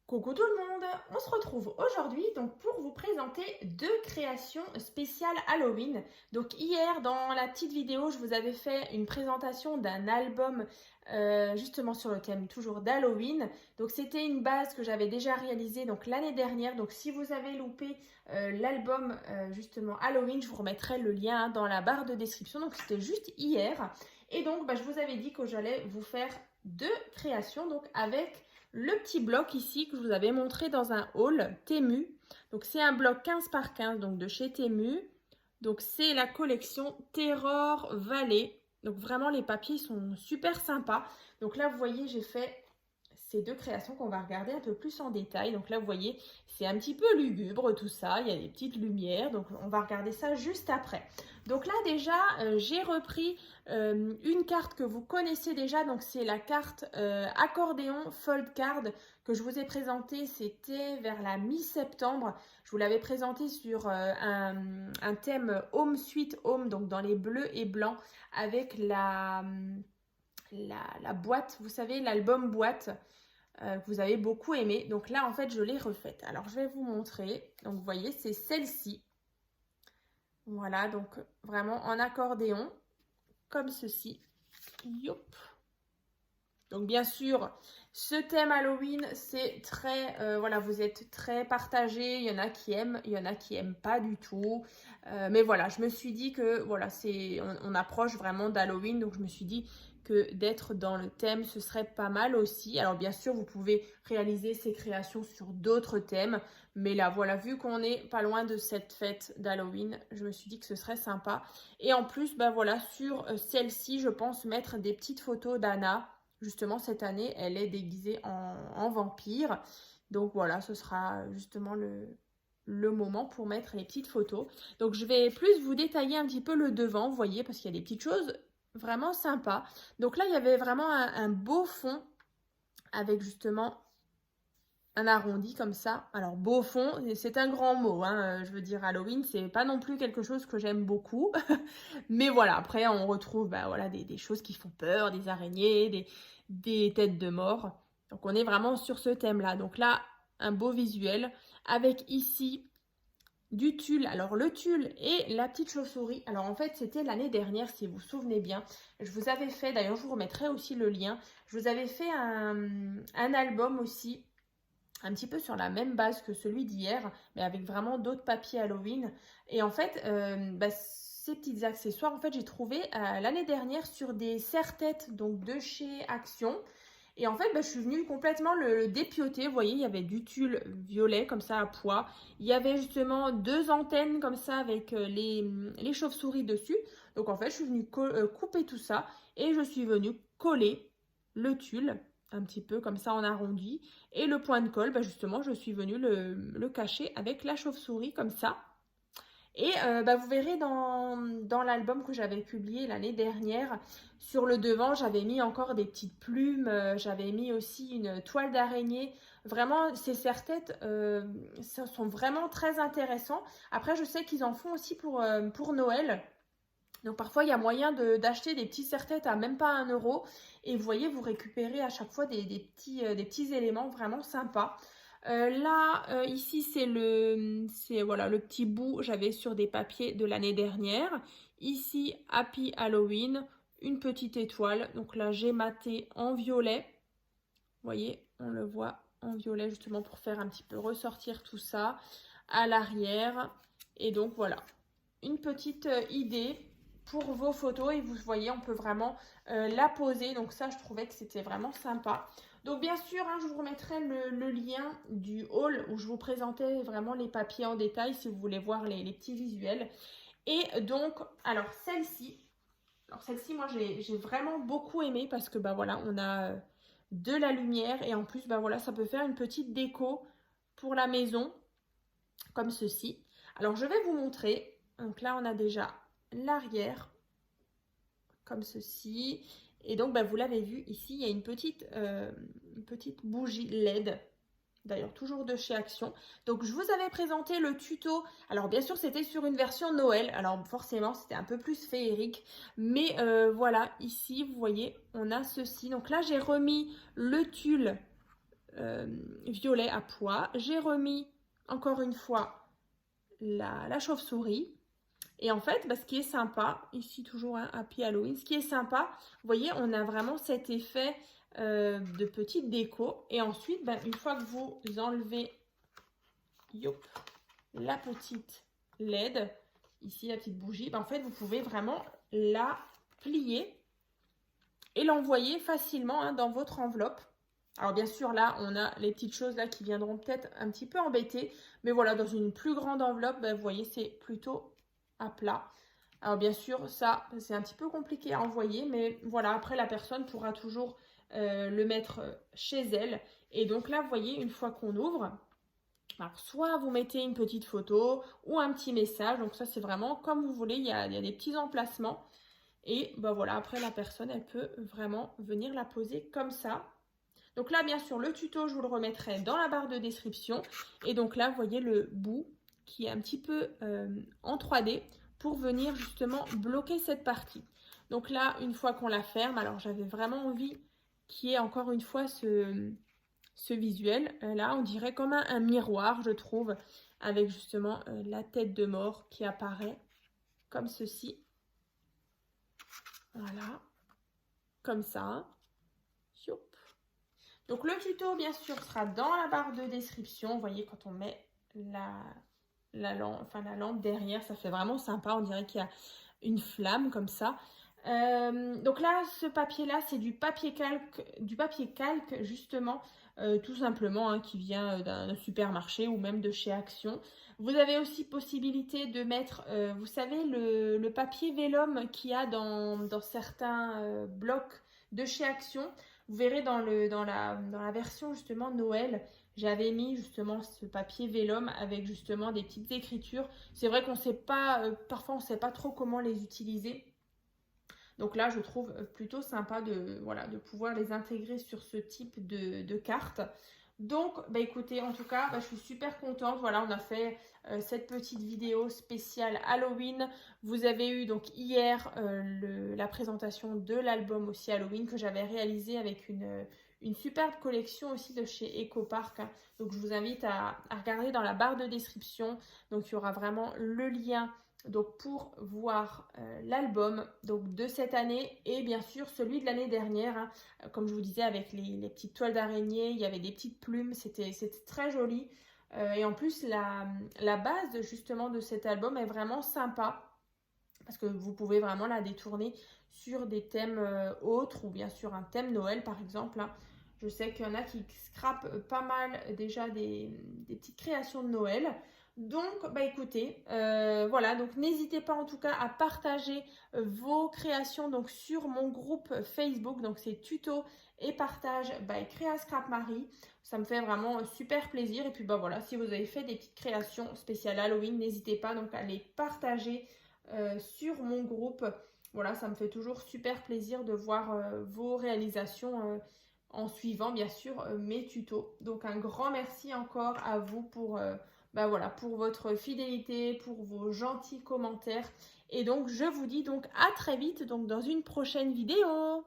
Coucou tout le monde, on se retrouve aujourd'hui donc pour vous présenter deux créations spéciales Halloween. Donc hier dans la petite vidéo je vous avais fait une présentation d'un album justement sur le thème toujours d'Halloween. Donc c'était une base que j'avais déjà réalisée donc l'année dernière. Donc si vous avez loupé l'album justement Halloween, je vous remettrai le lien dans la barre de description. Donc c'était juste hier. Et donc je vous avais dit que j'allais vous faire deux créations donc avec le petit bloc ici que je vous avais montré dans un haul Temu. Donc c'est un bloc 15 par 15 donc de chez Temu. Donc c'est la collection Terror Valley. Donc vraiment les papiers sont super sympas. Donc là vous voyez j'ai fait ces deux créations qu'on va regarder un peu plus en détail. Donc là vous voyez c'est un petit peu lugubre tout ça. Il y a des petites lumières. Donc on va regarder ça juste après. Donc là déjà j'ai repris une carte que vous connaissez déjà, donc c'est la carte accordéon fold card que je vous ai présentée, c'était vers la mi-septembre. Je vous l'avais présentée sur un thème Home Sweet Home, donc dans les bleus et blancs, avec la boîte, vous savez, l'album boîte que vous avez beaucoup aimé. Donc là, en fait, je l'ai refaite. Alors, je vais vous montrer. Donc, vous voyez, c'est celle-ci. Voilà, donc vraiment en accordéon comme ceci. Yop. Donc bien sûr, ce thème Halloween, c'est très, voilà, vous êtes très partagés. Il y en a qui aiment, il y en a qui aiment pas du tout. Mais voilà, je me suis dit que voilà, on approche vraiment d'Halloween, donc je me suis dit que d'être dans le thème, ce serait pas mal aussi. Alors bien sûr, vous pouvez réaliser ces créations sur d'autres thèmes, mais là, voilà, vu qu'on est pas loin de cette fête d'Halloween, je me suis dit que ce serait sympa. Et en plus, voilà, sur celle-ci, je pense mettre des petites photos d'Anna. Justement, cette année, elle est déguisée en vampire. Donc voilà, ce sera justement le moment pour mettre les petites photos. Donc je vais plus vous détailler un petit peu le devant, vous voyez, parce qu'il y a des petites choses vraiment sympas. Donc là, il y avait vraiment un beau fond avec justement un arrondi comme ça. Alors beau fond, c'est un grand mot, hein. Je veux dire Halloween, c'est pas non plus quelque chose que j'aime beaucoup. Mais voilà, après on retrouve voilà, des choses qui font peur, des araignées, des têtes de mort. Donc on est vraiment sur ce thème-là. Donc là, un beau visuel avec ici du tulle. Alors le tulle et la petite chauve-souris. Alors en fait, c'était l'année dernière, si vous vous souvenez bien. Je vous avais fait, d'ailleurs je vous remettrai aussi le lien, je vous avais fait un album aussi, un petit peu sur la même base que celui d'hier, mais avec vraiment d'autres papiers Halloween. Et en fait, ces petits accessoires, en fait, j'ai trouvé l'année dernière sur des serre-têtes donc de chez Action. Et en fait, je suis venue complètement le dépioter. Vous voyez, il y avait du tulle violet comme ça à pois. Il y avait justement deux antennes comme ça avec les chauves-souris dessus. Donc en fait, je suis venue couper tout ça et je suis venue coller le tulle un petit peu comme ça en arrondi. Et le point de colle, justement, je suis venue le cacher avec la chauve-souris comme ça. Et vous verrez dans l'album que j'avais publié l'année dernière, sur le devant, j'avais mis encore des petites plumes, j'avais mis aussi une toile d'araignée. Vraiment, ces serre-têtes sont vraiment très intéressants. Après, je sais qu'ils en font aussi pour Noël. Donc parfois, il y a moyen d'acheter des petits serre-têtes à même pas 1 euro. Et vous voyez, vous récupérez à chaque fois des petits éléments vraiment sympas. Là, ici, voilà, le petit bout, j'avais sur des papiers de l'année dernière. Ici, Happy Halloween, une petite étoile. Donc là, j'ai maté en violet. Vous voyez, on le voit en violet justement pour faire un petit peu ressortir tout ça à l'arrière. Et donc voilà, une petite idée pour vos photos et vous voyez on peut vraiment la poser, donc ça je trouvais que c'était vraiment sympa. Donc bien sûr je vous remettrai le lien du haul où je vous présentais vraiment les papiers en détail si vous voulez voir les petits visuels. Et donc alors celle-ci moi j'ai vraiment beaucoup aimé parce que voilà on a de la lumière et en plus voilà ça peut faire une petite déco pour la maison comme ceci. Alors je vais vous montrer. Donc là on a déjà l'arrière comme ceci. Et donc vous l'avez vu ici, il y a une petite bougie LED. D'ailleurs, toujours de chez Action. Donc, je vous avais présenté le tuto. Alors, bien sûr, c'était sur une version Noël. Alors, forcément, c'était un peu plus féerique. Mais voilà, ici, vous voyez, on a ceci. Donc là, j'ai remis le tulle violet à pois. J'ai remis encore une fois la chauve-souris. Et en fait, ce qui est sympa, ici toujours un Happy Halloween, ce qui est sympa, vous voyez, on a vraiment cet effet de petite déco. Et ensuite, une fois que vous enlevez la petite LED, ici la petite bougie, en fait, vous pouvez vraiment la plier et l'envoyer facilement dans votre enveloppe. Alors bien sûr, là, on a les petites choses là qui viendront peut-être un petit peu embêter. Mais voilà, dans une plus grande enveloppe, vous voyez, c'est plutôt à plat. Alors bien sûr, ça, c'est un petit peu compliqué à envoyer. Mais voilà, après, la personne pourra toujours le mettre chez elle. Et donc là, vous voyez, une fois qu'on ouvre, alors soit vous mettez une petite photo ou un petit message. Donc ça, c'est vraiment comme vous voulez. Il y a des petits emplacements. Et voilà, après, la personne, elle peut vraiment venir la poser comme ça. Donc là, bien sûr, le tuto, je vous le remettrai dans la barre de description. Et donc là, vous voyez le bout qui est un petit peu en 3D pour venir justement bloquer cette partie. Donc là, une fois qu'on la ferme, alors j'avais vraiment envie qu'il y ait encore une fois ce visuel. Là, on dirait comme un miroir, je trouve, avec justement la tête de mort qui apparaît comme ceci. Voilà, comme ça. Donc le tuto, bien sûr, sera dans la barre de description. Vous voyez, quand on met la lampe derrière, ça fait vraiment sympa. On dirait qu'il y a une flamme comme ça. Donc là, ce papier-là, c'est du papier calque justement, tout simplement, qui vient d'un supermarché ou même de chez Action. Vous avez aussi possibilité de mettre, vous savez, le papier vélum qu'il y a dans certains blocs de chez Action. Vous verrez dans la version justement Noël, j'avais mis justement ce papier vélum avec justement des petites écritures. C'est vrai qu'on sait pas, parfois on ne sait pas trop comment les utiliser. Donc là, je trouve plutôt sympa de pouvoir les intégrer sur ce type de carte. Donc, écoutez, en tout cas, je suis super contente. Voilà, on a fait cette petite vidéo spéciale Halloween. Vous avez eu donc hier la présentation de l'album aussi Halloween que j'avais réalisé avec une superbe collection aussi de chez EcoPark. Donc, je vous invite à regarder dans la barre de description. Donc, il y aura vraiment le lien donc pour voir l'album de cette année et bien sûr celui de l'année dernière, comme je vous disais, avec les petites toiles d'araignée, il y avait des petites plumes, c'était très joli. Et en plus la base justement de cet album est vraiment sympa parce que vous pouvez vraiment la détourner sur des thèmes autres ou bien sur un thème Noël par exemple. Je sais qu'il y en a qui scrapent pas mal déjà des petites créations de Noël. Donc, écoutez, voilà, donc n'hésitez pas en tout cas à partager vos créations donc sur mon groupe Facebook, donc c'est tuto et partage by Créa Scrap Marie. Ça me fait vraiment super plaisir. Et puis voilà, si vous avez fait des petites créations spéciales Halloween, n'hésitez pas donc à les partager sur mon groupe. Voilà, ça me fait toujours super plaisir de voir vos réalisations en suivant bien sûr mes tutos. Donc un grand merci encore à vous pour pour votre fidélité, pour vos gentils commentaires. Et donc je vous dis donc à très vite donc dans une prochaine vidéo.